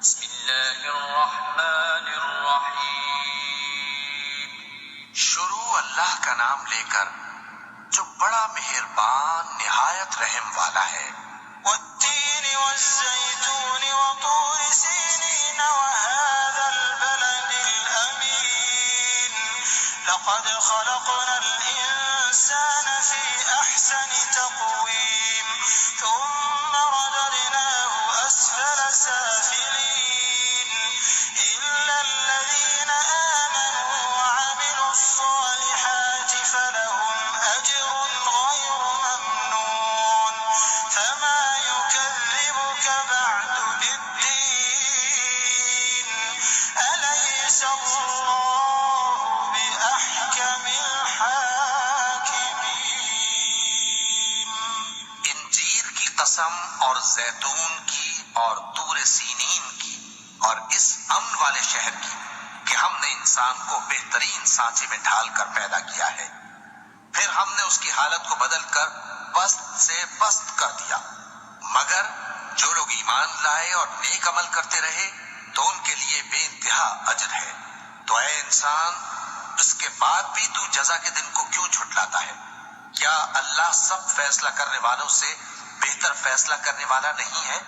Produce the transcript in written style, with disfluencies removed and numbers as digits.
بسم اللہ الرحمن الرحیم۔ شروع اللہ کا نام لے کر جو بڑا مہربان نہایت رحم والا ہے۔ والتین والزیتون وطور سینین وهذا البلد الامین لقد خلقنا الانسان في احسن تقویم ثم رددناه اسفل سافلین الا الذین آمنوا وعملوا الصالحات فلهم اجر غیر ممنون فما يكذبك بعد بالدين أليس الله بأحكم الحاكمين۔ انجیر کی قسم اور زیتون کی اور طور سینین کی اور اس امن والے شہر کی کہ ہم نے انسان کو بہترین سانچے میں ڈھال کر پیدا کیا ہے، پھر ہم نے اس کی حالت کو بدل کر پست سے پست کر دیا، مگر جو لوگ ایمان لائے اور نیک عمل کرتے رہے تو ان کے لیے بے انتہا اجر ہے۔ تو اے انسان، اس کے بعد بھی تو جزا کے دن کو کیوں جھٹلاتا ہے؟ کیا اللہ سب فیصلہ کرنے والوں سے بہتر فیصلہ کرنے والا نہیں ہے؟